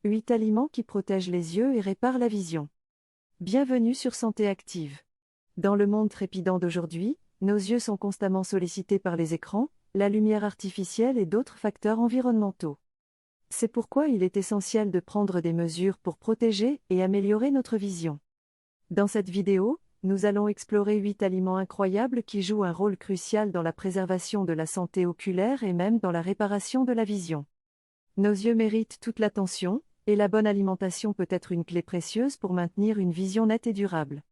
8 aliments qui protègent les yeux et réparent la vision. Bienvenue sur Santé Active. Dans le monde trépidant d'aujourd'hui, nos yeux sont constamment sollicités par les écrans, la lumière artificielle et d'autres facteurs environnementaux. C'est pourquoi il est essentiel de prendre des mesures pour protéger et améliorer notre vision. Dans cette vidéo, nous allons explorer 8 aliments incroyables qui jouent un rôle crucial dans la préservation de la santé oculaire et même dans la réparation de la vision. Nos yeux méritent toute l'attention, et la bonne alimentation peut être une clé précieuse pour maintenir une vision nette et durable.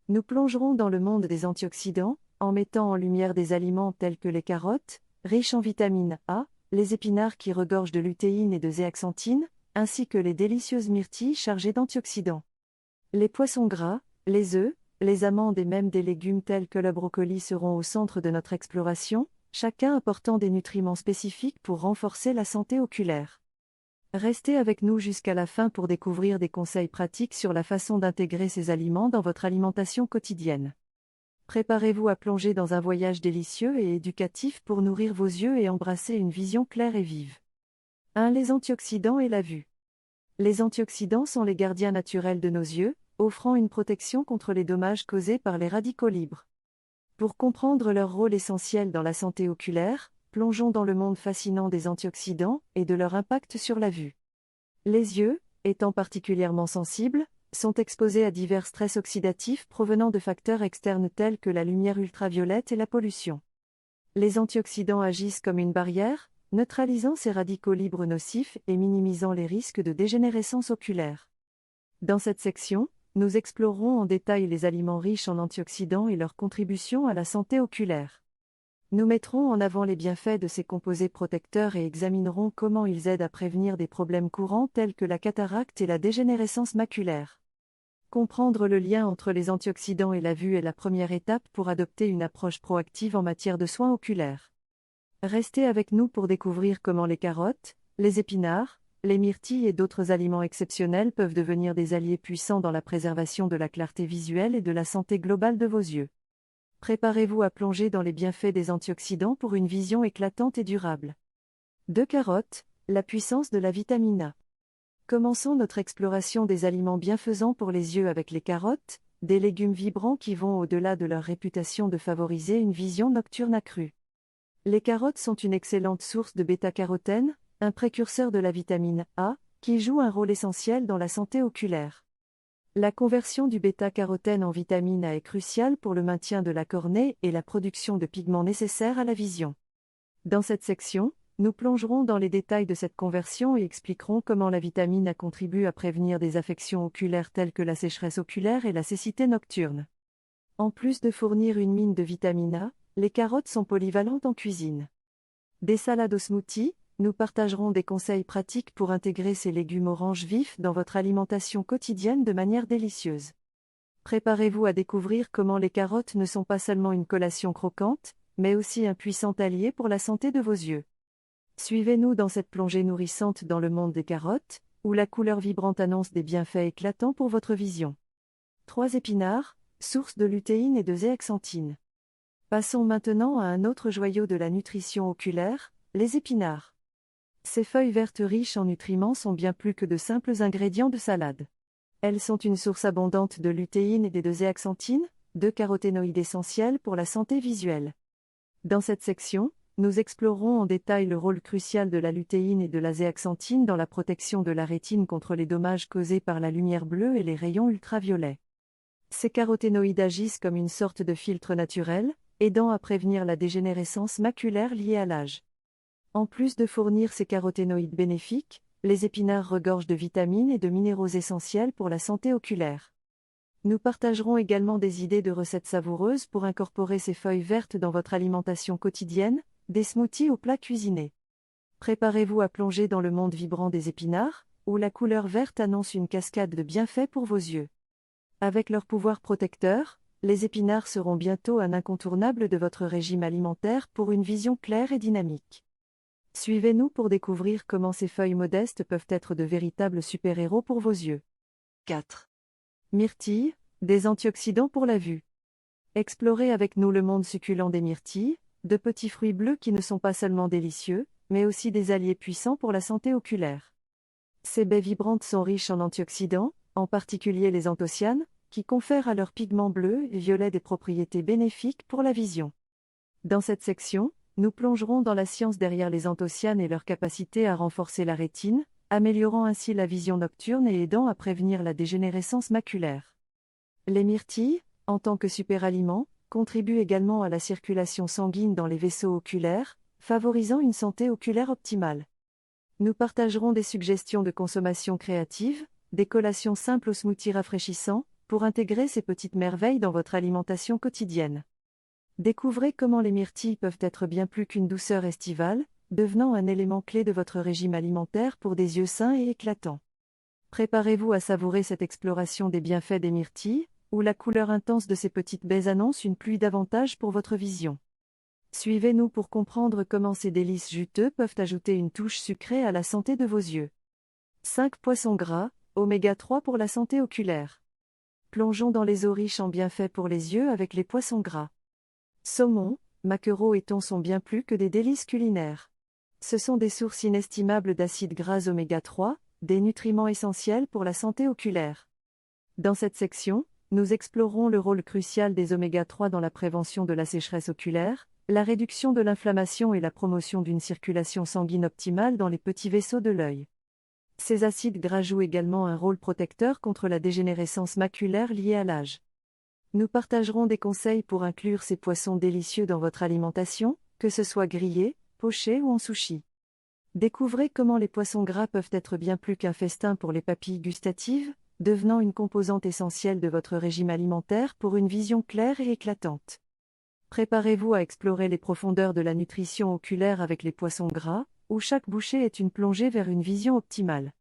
Nous plongerons dans le monde des antioxydants, en mettant en lumière des aliments tels que les carottes, riches en vitamine A, les épinards qui regorgent de lutéine et de zéaxanthine, ainsi que les délicieuses myrtilles chargées d'antioxydants. Les poissons gras, les œufs, les amandes et même des légumes tels que le brocoli seront au centre de notre exploration, chacun apportant des nutriments spécifiques pour renforcer la santé oculaire. Restez avec nous jusqu'à la fin pour découvrir des conseils pratiques sur la façon d'intégrer ces aliments dans votre alimentation quotidienne. Préparez-vous à plonger dans un voyage délicieux et éducatif pour nourrir vos yeux et embrasser une vision claire et vive. 1. Les antioxydants et la vue. Les antioxydants sont les gardiens naturels de nos yeux, offrant une protection contre les dommages causés par les radicaux libres. Pour comprendre leur rôle essentiel dans la santé oculaire, plongeons dans le monde fascinant des antioxydants et de leur impact sur la vue. Les yeux, étant particulièrement sensibles, sont exposés à divers stress oxydatifs provenant de facteurs externes tels que la lumière ultraviolette et la pollution. Les antioxydants agissent comme une barrière, neutralisant ces radicaux libres nocifs et minimisant les risques de dégénérescence oculaire. Dans cette section, nous explorerons en détail les aliments riches en antioxydants et leur contribution à la santé oculaire. Nous mettrons en avant les bienfaits de ces composés protecteurs et examinerons comment ils aident à prévenir des problèmes courants tels que la cataracte et la dégénérescence maculaire. Comprendre le lien entre les antioxydants et la vue est la première étape pour adopter une approche proactive en matière de soins oculaires. Restez avec nous pour découvrir comment les carottes, les épinards, les myrtilles et d'autres aliments exceptionnels peuvent devenir des alliés puissants dans la préservation de la clarté visuelle et de la santé globale de vos yeux. Préparez-vous à plonger dans les bienfaits des antioxydants pour une vision éclatante et durable. 2. Carottes, la puissance de la vitamine A. Commençons notre exploration des aliments bienfaisants pour les yeux avec les carottes, des légumes vibrants qui vont au-delà de leur réputation de favoriser une vision nocturne accrue. Les carottes sont une excellente source de bêta-carotène, un précurseur de la vitamine A, qui joue un rôle essentiel dans la santé oculaire. La conversion du bêta-carotène en vitamine A est cruciale pour le maintien de la cornée et la production de pigments nécessaires à la vision. Dans cette section, nous plongerons dans les détails de cette conversion et expliquerons comment la vitamine A contribue à prévenir des affections oculaires telles que la sécheresse oculaire et la cécité nocturne. En plus de fournir une mine de vitamine A, les carottes sont polyvalentes en cuisine. Des salades au smoothie, nous partagerons des conseils pratiques pour intégrer ces légumes orange vifs dans votre alimentation quotidienne de manière délicieuse. Préparez-vous à découvrir comment les carottes ne sont pas seulement une collation croquante, mais aussi un puissant allié pour la santé de vos yeux. Suivez-nous dans cette plongée nourrissante dans le monde des carottes, où la couleur vibrante annonce des bienfaits éclatants pour votre vision. 3. Épinards, source de lutéine et de zéaxanthine. Passons maintenant à un autre joyau de la nutrition oculaire, les épinards. Ces feuilles vertes riches en nutriments sont bien plus que de simples ingrédients de salade. Elles sont une source abondante de lutéine et de zéaxanthine, deux caroténoïdes essentiels pour la santé visuelle. Dans cette section, nous explorerons en détail le rôle crucial de la lutéine et de la zéaxanthine dans la protection de la rétine contre les dommages causés par la lumière bleue et les rayons ultraviolets. Ces caroténoïdes agissent comme une sorte de filtre naturel, aidant à prévenir la dégénérescence maculaire liée à l'âge. En plus de fournir ces caroténoïdes bénéfiques, les épinards regorgent de vitamines et de minéraux essentiels pour la santé oculaire. Nous partagerons également des idées de recettes savoureuses pour incorporer ces feuilles vertes dans votre alimentation quotidienne, des smoothies aux plats cuisinés. Préparez-vous à plonger dans le monde vibrant des épinards, où la couleur verte annonce une cascade de bienfaits pour vos yeux. Avec leur pouvoir protecteur, les épinards seront bientôt un incontournable de votre régime alimentaire pour une vision claire et dynamique. Suivez-nous pour découvrir comment ces feuilles modestes peuvent être de véritables super-héros pour vos yeux. 4. Myrtilles, des antioxydants pour la vue. Explorez avec nous le monde succulent des myrtilles, de petits fruits bleus qui ne sont pas seulement délicieux, mais aussi des alliés puissants pour la santé oculaire. Ces baies vibrantes sont riches en antioxydants, en particulier les anthocyanes, qui confèrent à leurs pigments bleus et violets des propriétés bénéfiques pour la vision. Dans cette section, nous plongerons dans la science derrière les anthocyanes et leur capacité à renforcer la rétine, améliorant ainsi la vision nocturne et aidant à prévenir la dégénérescence maculaire. Les myrtilles, en tant que superaliments, contribuent également à la circulation sanguine dans les vaisseaux oculaires, favorisant une santé oculaire optimale. Nous partagerons des suggestions de consommation créative, des collations simples aux smoothies rafraîchissants, pour intégrer ces petites merveilles dans votre alimentation quotidienne. Découvrez comment les myrtilles peuvent être bien plus qu'une douceur estivale, devenant un élément clé de votre régime alimentaire pour des yeux sains et éclatants. Préparez-vous à savourer cette exploration des bienfaits des myrtilles, où la couleur intense de ces petites baies annonce une pluie d'avantages pour votre vision. Suivez-nous pour comprendre comment ces délices juteux peuvent ajouter une touche sucrée à la santé de vos yeux. 5 poissons gras, oméga 3 pour la santé oculaire. Plongeons dans les eaux riches en bienfaits pour les yeux avec les poissons gras. Saumon, maquereau et thon sont bien plus que des délices culinaires. Ce sont des sources inestimables d'acides gras oméga 3, des nutriments essentiels pour la santé oculaire. Dans cette section, nous explorerons le rôle crucial des oméga 3 dans la prévention de la sécheresse oculaire, la réduction de l'inflammation et la promotion d'une circulation sanguine optimale dans les petits vaisseaux de l'œil. Ces acides gras jouent également un rôle protecteur contre la dégénérescence maculaire liée à l'âge. Nous partagerons des conseils pour inclure ces poissons délicieux dans votre alimentation, que ce soit grillés, pochés ou en sushi. Découvrez comment les poissons gras peuvent être bien plus qu'un festin pour les papilles gustatives, devenant une composante essentielle de votre régime alimentaire pour une vision claire et éclatante. Préparez-vous à explorer les profondeurs de la nutrition oculaire avec les poissons gras, où chaque bouchée est une plongée vers une vision optimale.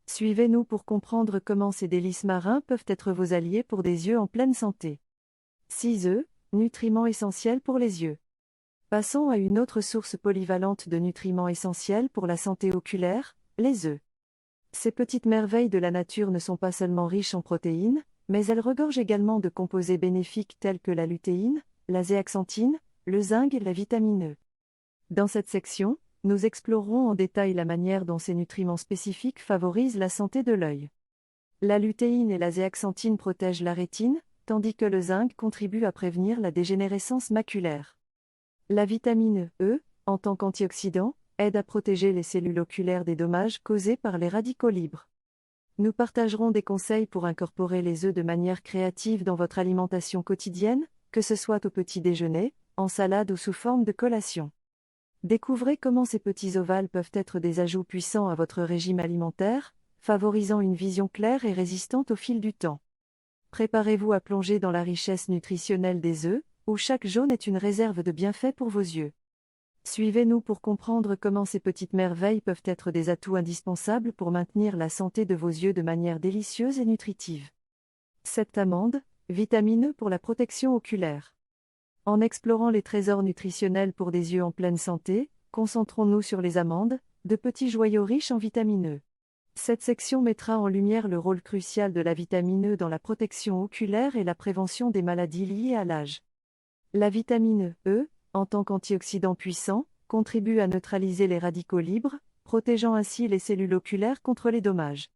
Suivez-nous pour comprendre comment ces délices marins peuvent être vos alliés pour des yeux en pleine santé. 6 œufs, nutriments essentiels pour les yeux. Passons à une autre source polyvalente de nutriments essentiels pour la santé oculaire, les œufs. Ces petites merveilles de la nature ne sont pas seulement riches en protéines, mais elles regorgent également de composés bénéfiques tels que la lutéine, la zéaxanthine, le zinc et la vitamine E. Dans cette section, nous explorerons en détail la manière dont ces nutriments spécifiques favorisent la santé de l'œil. La lutéine et la zéaxanthine protègent la rétine, tandis que le zinc contribue à prévenir la dégénérescence maculaire. La vitamine E, en tant qu'antioxydant, aide à protéger les cellules oculaires des dommages causés par les radicaux libres. Nous partagerons des conseils pour incorporer les œufs de manière créative dans votre alimentation quotidienne, que ce soit au petit déjeuner, en salade ou sous forme de collation. Découvrez comment ces petits ovales peuvent être des ajouts puissants à votre régime alimentaire, favorisant une vision claire et résistante au fil du temps. Préparez-vous à plonger dans la richesse nutritionnelle des œufs, où chaque jaune est une réserve de bienfaits pour vos yeux. Suivez-nous pour comprendre comment ces petites merveilles peuvent être des atouts indispensables pour maintenir la santé de vos yeux de manière délicieuse et nutritive. 7 amandes, vitamine E pour la protection oculaire. En explorant les trésors nutritionnels pour des yeux en pleine santé, concentrons-nous sur les amandes, de petits joyaux riches en vitamine E. Cette section mettra en lumière le rôle crucial de la vitamine E dans la protection oculaire et la prévention des maladies liées à l'âge. La vitamine E, en tant qu'antioxydant puissant, contribue à neutraliser les radicaux libres, protégeant ainsi les cellules oculaires contre les dommages.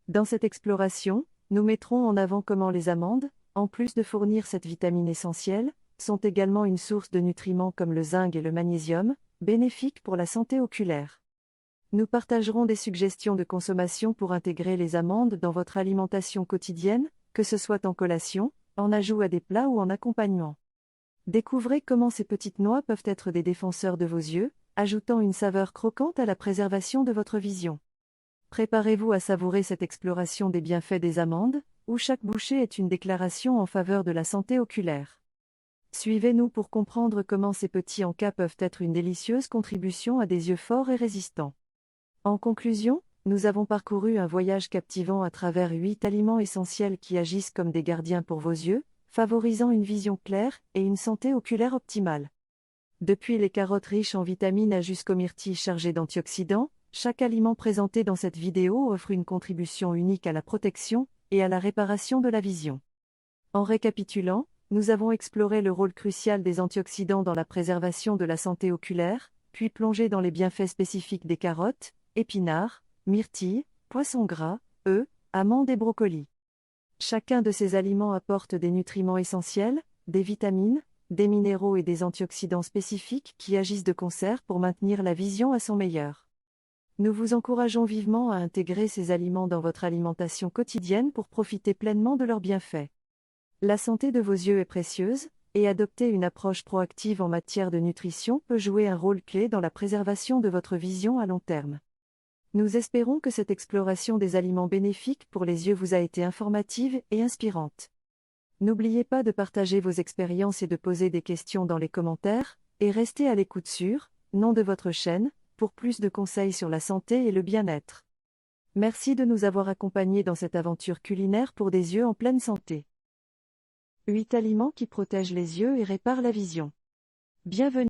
Dans cette exploration, nous mettrons en avant comment les amandes, en plus de fournir cette vitamine essentielle, sont également une source de nutriments comme le zinc et le magnésium, bénéfiques pour la santé oculaire. Nous partagerons des suggestions de consommation pour intégrer les amandes dans votre alimentation quotidienne, que ce soit en collation, en ajout à des plats ou en accompagnement. Découvrez comment ces petites noix peuvent être des défenseurs de vos yeux, ajoutant une saveur croquante à la préservation de votre vision. Préparez-vous à savourer cette exploration des bienfaits des amandes, où chaque bouchée est une déclaration en faveur de la santé oculaire. Suivez-nous pour comprendre comment ces petits encas peuvent être une délicieuse contribution à des yeux forts et résistants. En conclusion, nous avons parcouru un voyage captivant à travers 8 aliments essentiels qui agissent comme des gardiens pour vos yeux, favorisant une vision claire et une santé oculaire optimale. Depuis les carottes riches en vitamines A jusqu'aux myrtilles chargées d'antioxydants, chaque aliment présenté dans cette vidéo offre une contribution unique à la protection et à la réparation de la vision. En récapitulant, nous avons exploré le rôle crucial des antioxydants dans la préservation de la santé oculaire, puis plongé dans les bienfaits spécifiques des carottes, épinards, myrtilles, poissons gras, œufs, amandes et brocolis. Chacun de ces aliments apporte des nutriments essentiels, des vitamines, des minéraux et des antioxydants spécifiques qui agissent de concert pour maintenir la vision à son meilleur. Nous vous encourageons vivement à intégrer ces aliments dans votre alimentation quotidienne pour profiter pleinement de leurs bienfaits. La santé de vos yeux est précieuse, et adopter une approche proactive en matière de nutrition peut jouer un rôle clé dans la préservation de votre vision à long terme. Nous espérons que cette exploration des aliments bénéfiques pour les yeux vous a été informative et inspirante. N'oubliez pas de partager vos expériences et de poser des questions dans les commentaires, et restez à l'écoute sur Nom de votre chaîne, pour plus de conseils sur la santé et le bien-être. Merci de nous avoir accompagnés dans cette aventure culinaire pour des yeux en pleine santé. 8 aliments qui protègent les yeux et réparent la vision. Bienvenue.